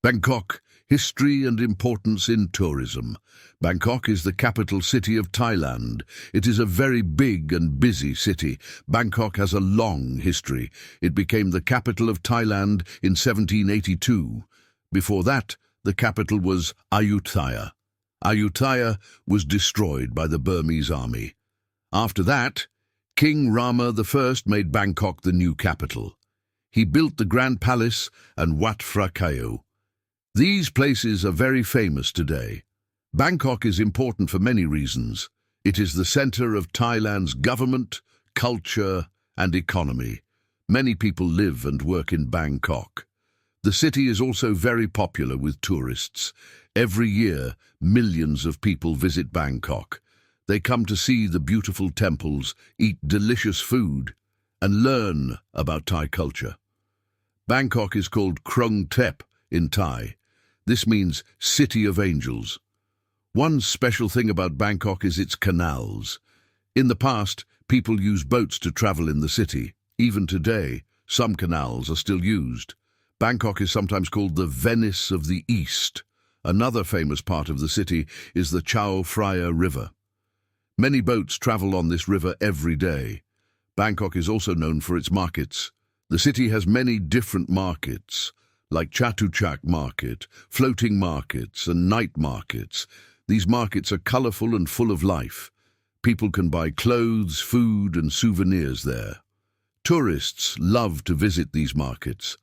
Bangkok, history and importance in tourism. Bangkok is the capital city of Thailand. It is a very big and busy city. Bangkok has a long history. It became the capital of Thailand in 1782. Before that, the capital was Ayutthaya. Ayutthaya was destroyed by the Burmese army. After that, King Rama I made Bangkok the new capital. He built the Grand Palace and Wat Arun. These places are very famous today. Bangkok is important for many reasons. It is the center of Thailand's government, culture, and economy. Many people live and work in Bangkok. The city is also very popular with tourists. Every year, millions of people visit Bangkok. They come to see the beautiful temples, eat delicious food, and learn about Thai culture. Bangkok is called Krung Thep in Thai. This means City of Angels. One special thing about Bangkok is its canals. In the past, people used boats to travel in the city. Even today, some canals are still used. Bangkok is sometimes called the Venice of the East. Another famous part of the city is the Chao Phraya River. Many boats travel on this river every day. Bangkok is also known for its markets. The city has many different markets, like Chatuchak Market, floating markets and night markets. These markets are colorful and full of life. People can buy clothes, food and souvenirs there. Tourists love to visit these markets.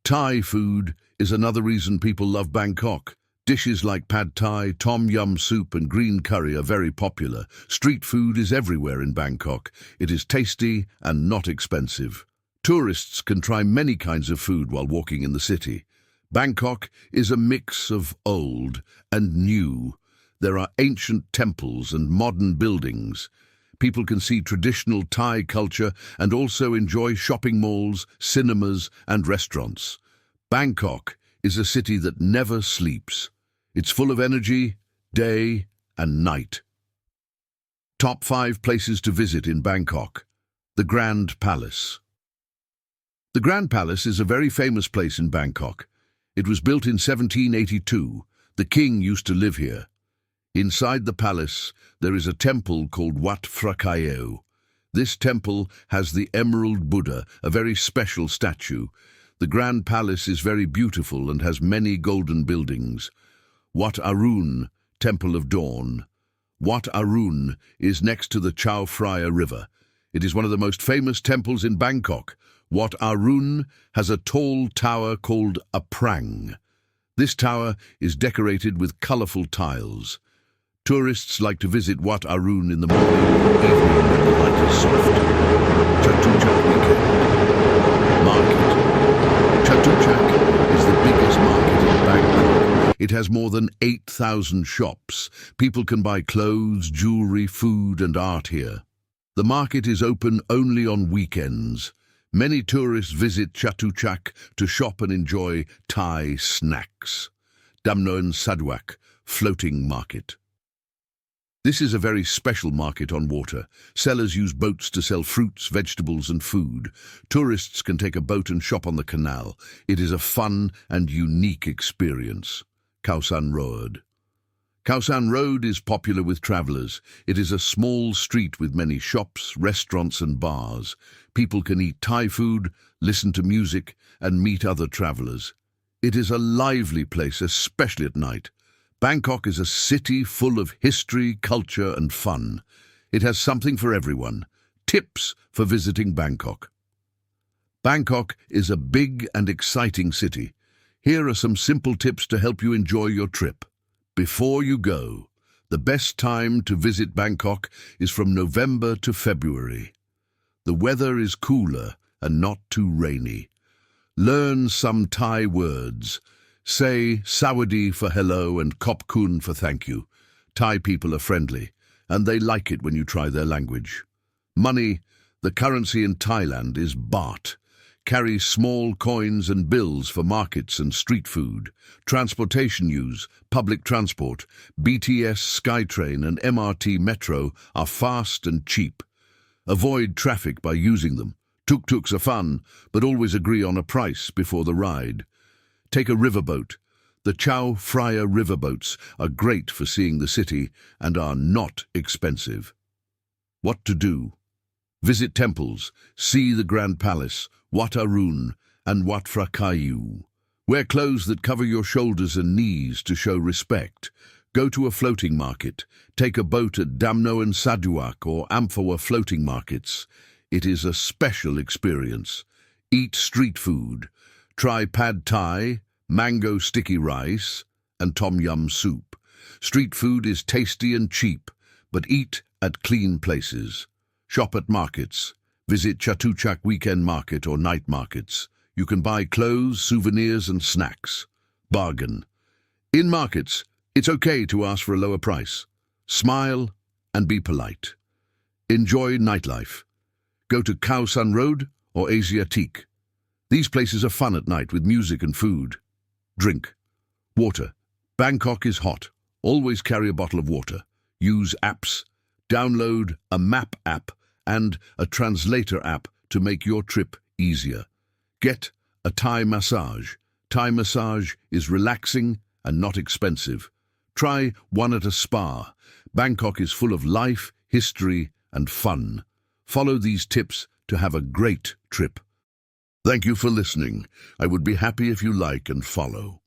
Thai food is another reason people love Bangkok. Dishes like pad thai, tom yum soup and green curry are very popular. Street food is everywhere in Bangkok. It is tasty and not expensive. Tourists can try many kinds of food while walking in the city. Bangkok is a mix of old and new. There are ancient temples and modern buildings. People can see traditional Thai culture and also enjoy shopping malls, cinemas and restaurants. Bangkok is a city that never sleeps. It's full of energy, day and night. Top 5 places to visit in Bangkok. The Grand Palace. The Grand Palace is a very famous place in Bangkok. It was built in 1782. The king used to live here. Inside the palace, there is a temple called Wat Arun. This temple has the Emerald Buddha, a very special statue. The Grand Palace is very beautiful and has many golden buildings. Wat Arun, Temple of Dawn. Wat Arun is next to the Chao Phraya River. It is one of the most famous temples in Bangkok. Wat Arun has a tall tower called a prang. This tower is decorated with colorful tiles. Tourists like to visit Wat Arun in the morning or evening when the light is soft. Chatuchak Weekend. Market. Chatuchak is the biggest market in Bangkok. It has more than 8,000 shops. People can buy clothes, jewelry, food and art here. The market is open only on weekends. Many tourists visit Chatuchak to shop and enjoy Thai snacks. Damnoen Sadwak, floating market. This is a very special market on water. Sellers use boats to sell fruits, vegetables and food. Tourists can take a boat and shop on the canal. It is a fun and unique experience. Khao San Road. Khao San Road is popular with travelers. It is a small street with many shops, restaurants and bars. People can eat Thai food, listen to music and meet other travelers. It is a lively place, especially at night. Bangkok is a city full of history, culture and fun. It has something for everyone. Tips for visiting Bangkok. Bangkok is a big and exciting city. Here are some simple tips to help you enjoy your trip. Before you go, the best time to visit Bangkok is from November to February. The weather is cooler and not too rainy. Learn some Thai words. Say Sawadi for hello and Kop Kun for thank you. Thai people are friendly, and they like it when you try their language. Money, the currency in Thailand is baht. Carry small coins and bills for markets and street food. Transportation use, public transport, BTS, SkyTrain and MRT Metro are fast and cheap. Avoid traffic by using them. Tuk-tuks are fun, but always agree on a price before the ride. Take a riverboat. The Chao Phraya riverboats are great for seeing the city and are not expensive. What to do? Visit temples, see the Grand Palace, Wat Arun and Wat Arun. Wear clothes that cover your shoulders and knees to show respect. Go to a floating market. Take a boat at Damno and Saduak or Amphoa floating markets. It is a special experience. Eat street food. Try pad thai, mango sticky rice, and tom yum soup. Street food is tasty and cheap, but eat at clean places. Shop at markets. Visit Chatuchak weekend market or night markets. You can buy clothes, souvenirs, and snacks. Bargain. In markets, it's okay to ask for a lower price. Smile and be polite. Enjoy nightlife. Go to Khao San Road or Asiatique. These places are fun at night with music and food. Drink. Water. Bangkok is hot. Always carry a bottle of water. Use apps. Download a map app and a translator app to make your trip easier. Get a Thai massage. Thai massage is relaxing and not expensive. Try one at a spa. Bangkok is full of life, history, and fun. Follow these tips to have a great trip. Thank you for listening. I would be happy if you like and follow.